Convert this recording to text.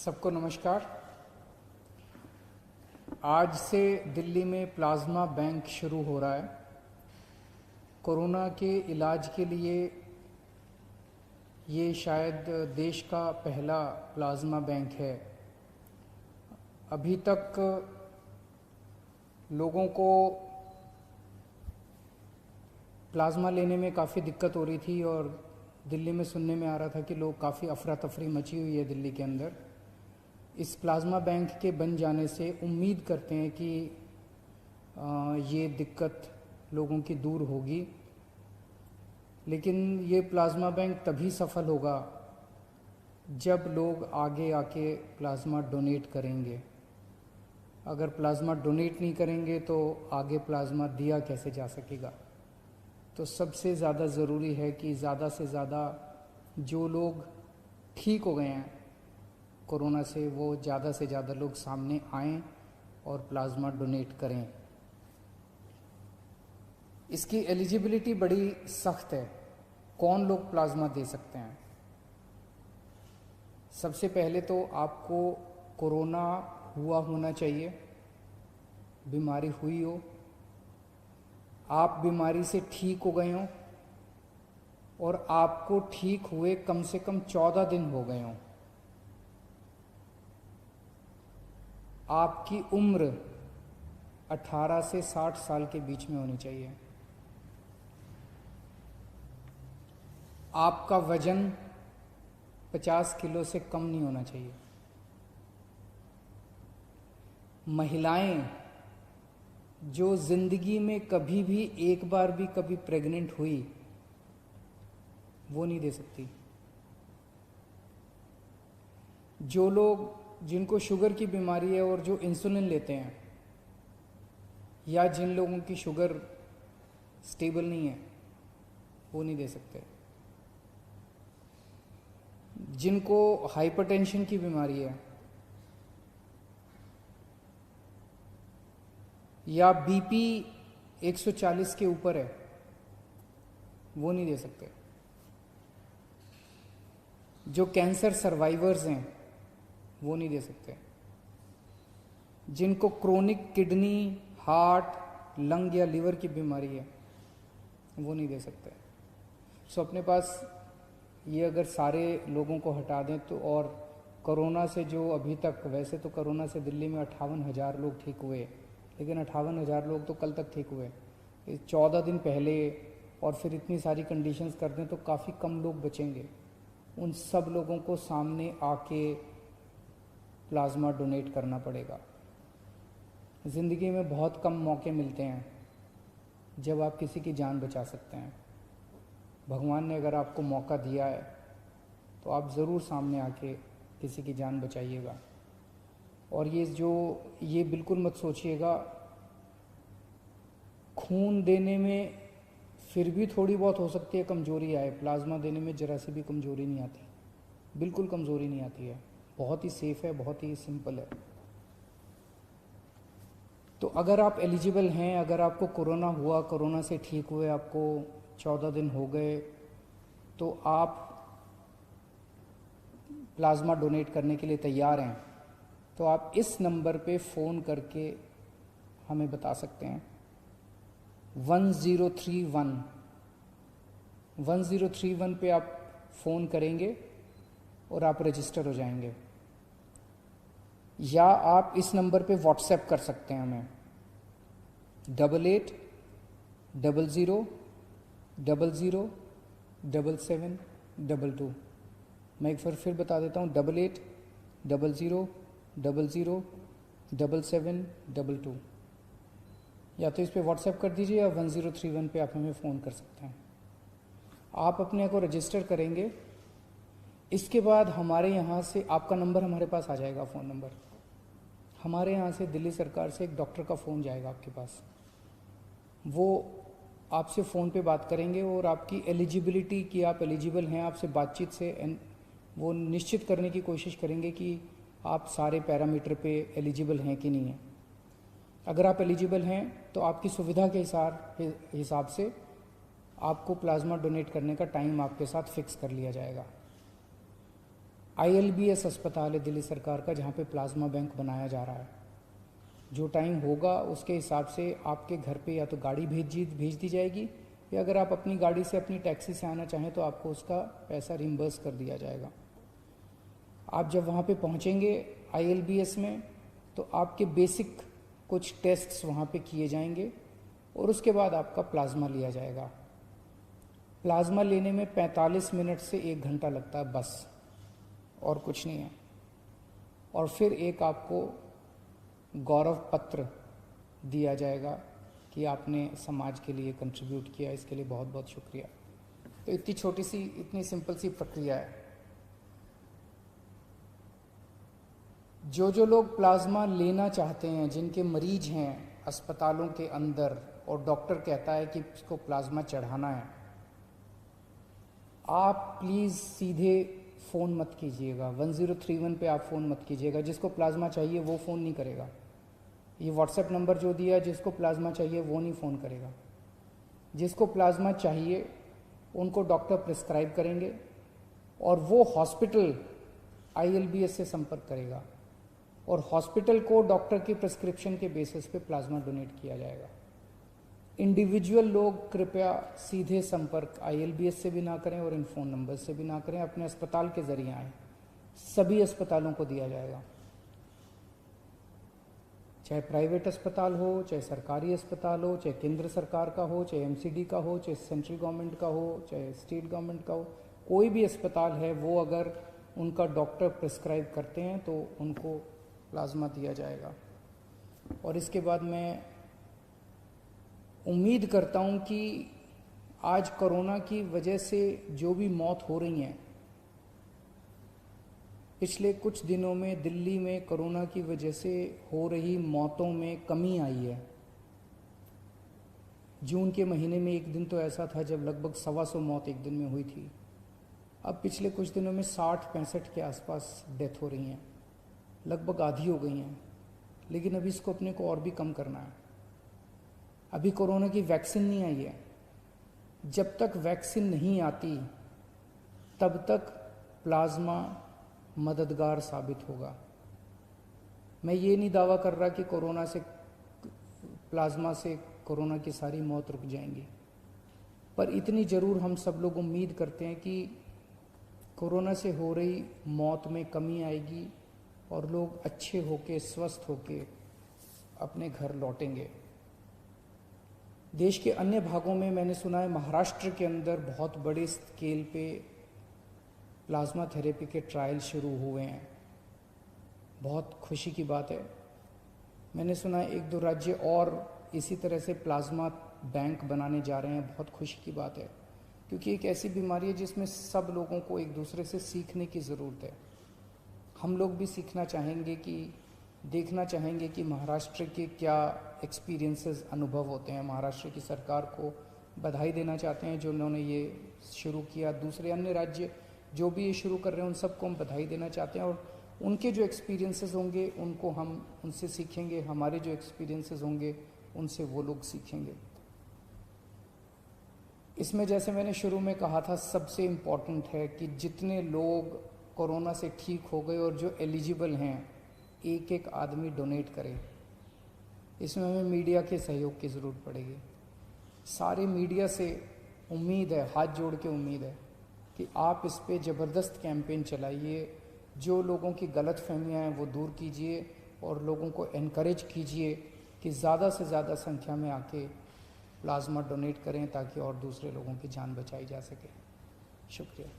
सबको नमस्कार। आज से दिल्ली में प्लाज्मा बैंक शुरू हो रहा है। कोरोना के इलाज के लिए ये शायद देश का पहला प्लाज्मा बैंक है। अभी तक लोगों को प्लाज्मा लेने में काफ़ी दिक्कत हो रही थी और दिल्ली में सुनने में आ रहा था कि लोग काफ़ी अफरा तफरी मची हुई है दिल्ली के अंदर। इस प्लाज्मा बैंक के बन जाने से उम्मीद करते हैं कि ये दिक्कत लोगों की दूर होगी। लेकिन ये प्लाज्मा बैंक तभी सफल होगा जब लोग आगे आके प्लाज्मा डोनेट करेंगे। अगर प्लाज्मा डोनेट नहीं करेंगे तो आगे प्लाज्मा दिया कैसे जा सकेगा। तो सबसे ज़्यादा ज़रूरी है कि ज़्यादा से ज़्यादा जो लोग ठीक हो गए हैं कोरोना से, वो ज़्यादा से ज़्यादा लोग सामने आएं और प्लाज्मा डोनेट करें। इसकी एलिजिबिलिटी बड़ी सख्त है। कौन लोग प्लाज्मा दे सकते हैं? सबसे पहले तो आपको कोरोना हुआ होना चाहिए, बीमारी हुई हो, आप बीमारी से ठीक हो गए हों और आपको ठीक हुए कम से कम 14 दिन हो गए हों। आपकी उम्र 18 से 60 साल के बीच में होनी चाहिए। आपका वजन 50 किलो से कम नहीं होना चाहिए। महिलाएं जो जिंदगी में कभी भी एक बार भी कभी प्रेग्नेंट हुई, वो नहीं दे सकती। जो लोग जिनको शुगर की बीमारी है और जो इंसुलिन लेते हैं, या जिन लोगों की शुगर स्टेबल नहीं है, वो नहीं दे सकते। जिनको हाइपरटेंशन की बीमारी है या बीपी 140 के ऊपर है, वो नहीं दे सकते। जो कैंसर सर्वाइवर्स हैं, वो नहीं दे सकते। जिनको क्रोनिक किडनी, हार्ट, लंग या लिवर की बीमारी है, वो नहीं दे सकते। सो अपने पास ये अगर सारे लोगों को हटा दें तो, और कोरोना से जो अभी तक, वैसे तो कोरोना से दिल्ली में 58,000 लोग ठीक हुए, लेकिन 58,000 लोग तो कल तक ठीक हुए। 14 दिन पहले और फिर इतनी सारी कंडीशंस कर दें तो काफ़ी कम लोग बचेंगे। उन सब लोगों को सामने आके प्लाज्मा डोनेट करना पड़ेगा। ज़िंदगी में बहुत कम मौके मिलते हैं जब आप किसी की जान बचा सकते हैं। भगवान ने अगर आपको मौका दिया है तो आप ज़रूर सामने आके किसी की जान बचाइएगा। और ये बिल्कुल मत सोचिएगा, खून देने में फिर भी थोड़ी बहुत हो सकती है कमज़ोरी आए, प्लाज्मा देने में ज़रा सी भी कमज़ोरी नहीं आती, बिल्कुल कमज़ोरी नहीं आती है। बहुत ही सेफ़ है, बहुत ही सिंपल है। तो अगर आप एलिजिबल हैं, अगर आपको कोरोना हुआ, कोरोना से ठीक हुए, आपको 14 दिन हो गए, तो आप प्लाज्मा डोनेट करने के लिए तैयार हैं, तो आप इस नंबर पे फ़ोन करके हमें बता सकते हैं। 1031 पे आप फ़ोन करेंगे और आप रजिस्टर हो जाएंगे। या आप इस नंबर पे व्हाट्सएप कर सकते हैं हमें 8800007722। मैं एक बार फिर बता देता हूँ, 8800007722। या तो इस पे व्हाट्सएप कर दीजिए या 1031 पे आप हमें फ़ोन कर सकते हैं। आप अपने को रजिस्टर करेंगे, इसके बाद हमारे यहाँ से आपका नंबर हमारे पास आ जाएगा, फ़ोन नंबर। हमारे यहाँ से दिल्ली सरकार से एक डॉक्टर का फ़ोन जाएगा आपके पास। वो आपसे फ़ोन पे बात करेंगे और आपकी एलिजिबिलिटी कि आप एलिजिबल हैं, आपसे बातचीत से वो निश्चित करने की कोशिश करेंगे कि आप सारे पैरामीटर पे एलिजिबल हैं कि नहीं हैं। अगर आप एलिजिबल हैं तो आपकी सुविधा के हिसाब से आपको प्लाज्मा डोनेट करने का टाइम आपके साथ फिक्स कर लिया जाएगा। ILBS अस्पताल है दिल्ली सरकार का, जहाँ पे प्लाज्मा बैंक बनाया जा रहा है। जो टाइम होगा उसके हिसाब से आपके घर पे या तो गाड़ी भेज दी जाएगी, या अगर आप अपनी गाड़ी से अपनी टैक्सी से आना चाहें तो आपको उसका पैसा रिम्बर्स कर दिया जाएगा। आप जब वहाँ पे पहुँचेंगे ILBS में, तो आपके बेसिक कुछ टेस्ट्स वहाँ पे किए जाएंगे और उसके बाद आपका प्लाज्मा लिया जाएगा। प्लाज्मा लेने में 45 मिनट से 1 घंटा लगता है बस, और कुछ नहीं है। और फिर एक आपको गौरव पत्र दिया जाएगा कि आपने समाज के लिए कंट्रीब्यूट किया, इसके लिए बहुत बहुत शुक्रिया। तो इतनी छोटी सी, इतनी सिंपल सी प्रक्रिया है। जो लोग प्लाज्मा लेना चाहते हैं, जिनके मरीज हैं अस्पतालों के अंदर और डॉक्टर कहता है कि इसको प्लाज्मा चढ़ाना है, आप प्लीज़ सीधे फ़ोन मत कीजिएगा। 1031 पे आप फ़ोन मत कीजिएगा। जिसको प्लाज्मा चाहिए वो फ़ोन नहीं करेगा। ये व्हाट्सएप नंबर जो दिया है, जिसको प्लाज्मा चाहिए वो नहीं फ़ोन करेगा। जिसको प्लाज्मा चाहिए उनको डॉक्टर प्रिस्क्राइब करेंगे और वो हॉस्पिटल ILBS से संपर्क करेगा और हॉस्पिटल को डॉक्टर की प्रिस्क्रिप्शन के बेसिस पे प्लाज्मा डोनेट किया जाएगा। इंडिविजुअल लोग कृपया सीधे संपर्क ILBS से भी ना करें और इन फ़ोन नंबर से भी ना करें, अपने अस्पताल के ज़रिए आएँ। सभी अस्पतालों को दिया जाएगा, चाहे प्राइवेट अस्पताल हो, चाहे सरकारी अस्पताल हो, चाहे केंद्र सरकार का हो, चाहे MCD का हो, चाहे सेंट्रल गवर्नमेंट का हो, चाहे स्टेट गवर्नमेंट का हो। कोई भी अस्पताल है, वो अगर उनका डॉक्टर प्रिस्क्राइब करते हैं तो उनको प्लाज्मा दिया जाएगा। और इसके बाद मैं उम्मीद करता हूं कि आज कोरोना की वजह से जो भी मौत हो रही हैं, पिछले कुछ दिनों में दिल्ली में कोरोना की वजह से हो रही मौतों में कमी आई है। जून के महीने में एक दिन तो ऐसा था जब लगभग 125 मौत एक दिन में हुई थी। अब पिछले कुछ दिनों में 60-65 के आसपास डेथ हो रही हैं, लगभग आधी हो गई हैं। लेकिन अभी इसको अपने को और भी कम करना है। अभी कोरोना की वैक्सीन नहीं आई है। जब तक वैक्सीन नहीं आती तब तक प्लाज्मा मददगार साबित होगा। मैं ये नहीं दावा कर रहा कि कोरोना से, प्लाज्मा से कोरोना की सारी मौत रुक जाएंगी, पर इतनी ज़रूर हम सब लोग उम्मीद करते हैं कि कोरोना से हो रही मौत में कमी आएगी और लोग अच्छे होके, स्वस्थ होके अपने घर लौटेंगे। देश के अन्य भागों में मैंने सुना है, महाराष्ट्र के अंदर बहुत बड़े स्केल पे प्लाज्मा थेरेपी के ट्रायल शुरू हुए हैं। बहुत खुशी की बात है। मैंने सुना है 1-2 राज्य और इसी तरह से प्लाज्मा बैंक बनाने जा रहे हैं। बहुत खुशी की बात है, क्योंकि एक ऐसी बीमारी है जिसमें सब लोगों को एक दूसरे से सीखने की ज़रूरत है। हम लोग भी सीखना चाहेंगे, कि देखना चाहेंगे कि महाराष्ट्र के क्या एक्सपीरियंसेस, अनुभव होते हैं। महाराष्ट्र की सरकार को बधाई देना चाहते हैं जो उन्होंने ये शुरू किया। दूसरे अन्य राज्य जो भी ये शुरू कर रहे हैं उन सबको हम बधाई देना चाहते हैं, और उनके जो एक्सपीरियंसेस होंगे उनको हम उनसे सीखेंगे। हमारे जो एक्सपीरियंसेस होंगे उनसे वो लोग सीखेंगे। इसमें जैसे मैंने शुरू में कहा था, सबसे इम्पॉर्टेंट है कि जितने लोग कोरोना से ठीक हो गए और जो एलिजिबल हैं, एक आदमी डोनेट करे। इसमें हमें मीडिया के सहयोग की ज़रूरत पड़ेगी। सारे मीडिया से उम्मीद है, हाथ जोड़ के उम्मीद है कि आप इस पे ज़बरदस्त कैंपेन चलाइए। जो लोगों की गलत फहमियाँ हैं वो दूर कीजिए और लोगों को एनकरेज कीजिए कि ज़्यादा से ज़्यादा संख्या में आके प्लाज्मा डोनेट करें, ताकि और दूसरे लोगों की जान बचाई जा सके। शुक्रिया।